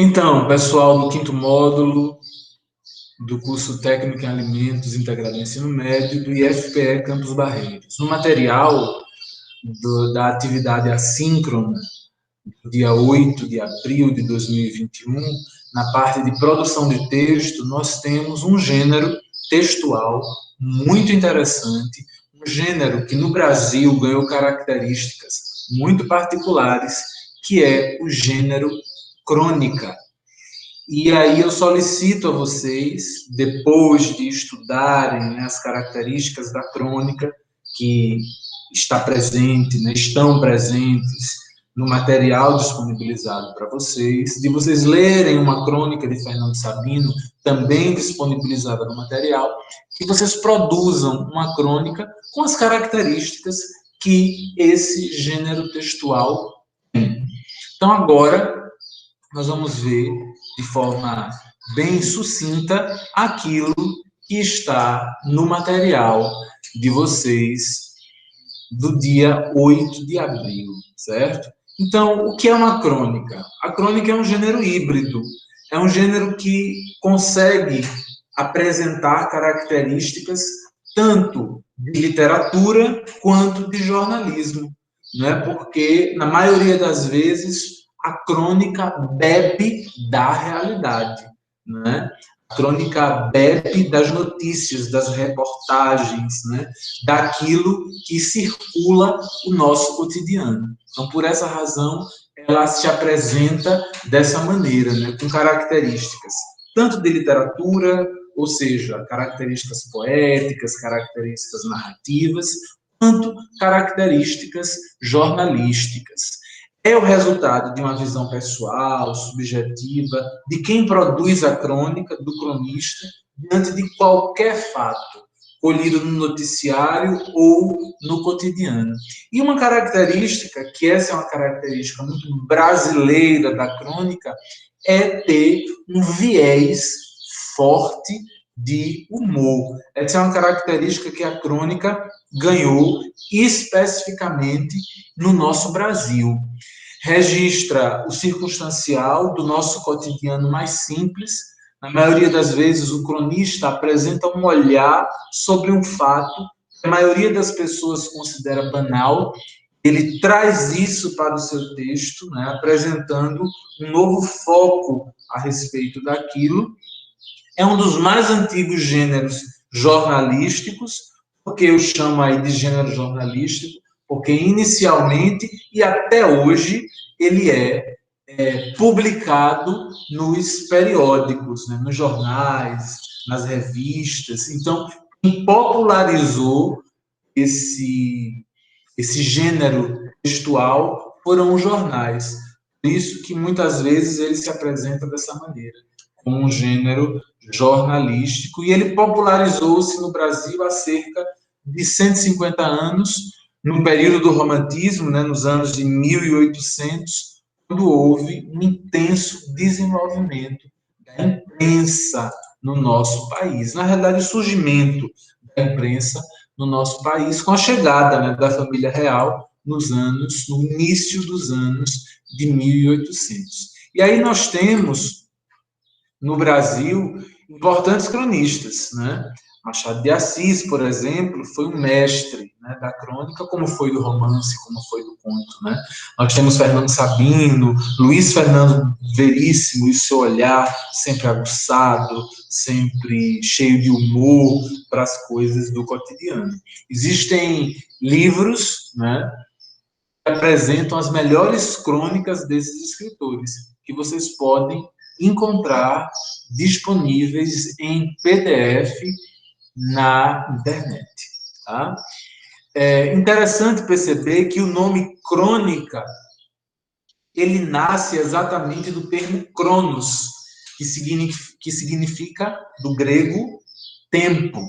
Então, pessoal do quinto módulo do curso Técnico em Alimentos integrado ao ensino médio do IFPE Campos Barreiros. No material da atividade assíncrona, do dia 8 de abril de 2021, na parte de produção de texto, nós temos um gênero textual muito interessante, um gênero que no Brasil ganhou características muito particulares, que é o gênero crônica. E aí eu solicito a vocês, depois de estudarem, né, as características da crônica que está presente, né, estão presentes no material disponibilizado para vocês, de vocês lerem uma crônica de Fernando Sabino, também disponibilizada no material, que vocês produzam uma crônica com as características que esse gênero textual tem. Então, agora, nós vamos ver de forma bem sucinta aquilo que está no material de vocês do dia 8 de abril, certo? Então, o que é uma crônica? A crônica é um gênero híbrido, é um gênero que consegue apresentar características tanto de literatura quanto de jornalismo, né? Porque, na maioria das vezes, a crônica bebe da realidade, né? A crônica bebe das notícias, das reportagens, né? Daquilo que circula o nosso cotidiano. Então, por essa razão, ela se apresenta dessa maneira, né? Com características tanto de literatura, ou seja, características poéticas, características narrativas, quanto características jornalísticas. É o resultado de uma visão pessoal, subjetiva, de quem produz a crônica, do cronista, diante de qualquer fato, colhido no noticiário ou no cotidiano. E uma característica, que essa é uma característica muito brasileira da crônica, é ter um viés forte de humor. Essa é uma característica que a crônica ganhou especificamente no nosso Brasil. Registra o circunstancial do nosso cotidiano mais simples. Na maioria das vezes, o cronista apresenta um olhar sobre um fato que a maioria das pessoas considera banal. Ele traz isso para o seu texto, né, apresentando um novo foco a respeito daquilo. É um dos mais antigos gêneros jornalísticos, porque eu chamo aí de gênero jornalístico, porque inicialmente e até hoje ele é publicado nos periódicos, né, nos jornais, nas revistas. Então, quem popularizou esse gênero textual foram os jornais. Por isso que muitas vezes ele se apresenta dessa maneira, como um gênero jornalístico, e ele popularizou-se no Brasil há cerca de 150 anos, no período do romantismo, né, nos anos de 1800, quando houve um intenso desenvolvimento da imprensa no nosso país. Na realidade, o surgimento da imprensa no nosso país, com a chegada, né, da família real no início dos anos de 1800. E aí nós temos, no Brasil, importantes cronistas, né? Machado de Assis, por exemplo, foi um mestre, né, da crônica, como foi do romance, como foi do conto, né? Nós temos Fernando Sabino, Luiz Fernando Veríssimo, e seu olhar sempre aguçado, sempre cheio de humor para as coisas do cotidiano. Existem livros, né, que apresentam as melhores crônicas desses escritores, que vocês podem encontrar disponíveis em PDF na internet. Tá? É interessante perceber que o nome crônica, ele nasce exatamente do termo cronos, que significa do grego tempo.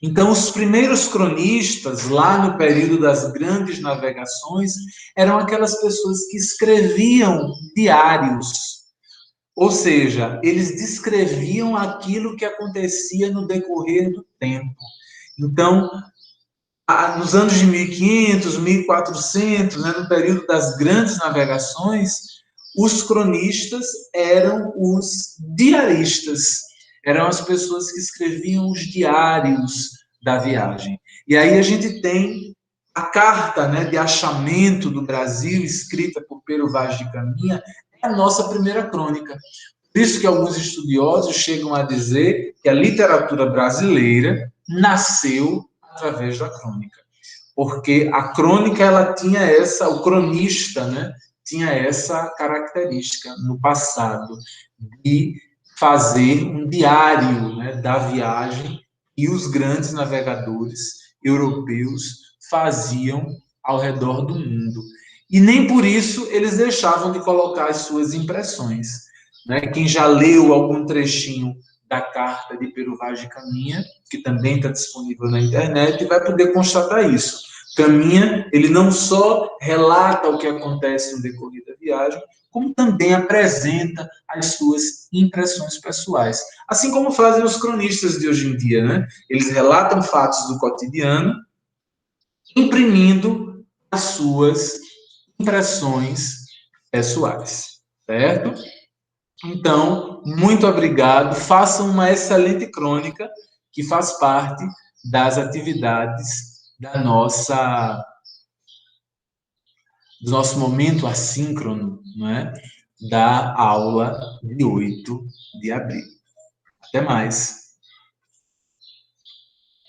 Então, os primeiros cronistas, lá no período das grandes navegações, eram aquelas pessoas que escreviam diários. Ou seja, eles descreviam aquilo que acontecia no decorrer do tempo. Então, nos anos de 1500, 1400, né, no período das grandes navegações, Os cronistas eram os diaristas, eram as pessoas que escreviam os diários da viagem. E aí a gente tem a carta, né, de achamento do Brasil, escrita por Pero Vaz de Caminha, é a nossa primeira crônica. Por isso que alguns estudiosos chegam a dizer que a literatura brasileira nasceu através da crônica. Porque a crônica, ela tinha essa, o cronista, né, tinha essa característica no passado, de fazer um diário, né, da viagem, e os grandes navegadores europeus faziam ao redor do mundo. E nem por isso eles deixavam de colocar as suas impressões. Né? Quem já leu algum trechinho da carta de Pero Vaz de Caminha, que também está disponível na internet, vai poder constatar isso. Caminha, ele não só relata o que acontece no decorrer da viagem, como também apresenta as suas impressões pessoais. Assim como fazem os cronistas de hoje em dia, né? Eles relatam fatos do cotidiano, imprimindo as suas impressões pessoais, certo? Então, muito obrigado. Façam uma excelente crônica que faz parte das atividades do nosso momento assíncrono, não é? Da aula de 8 de abril. Até mais.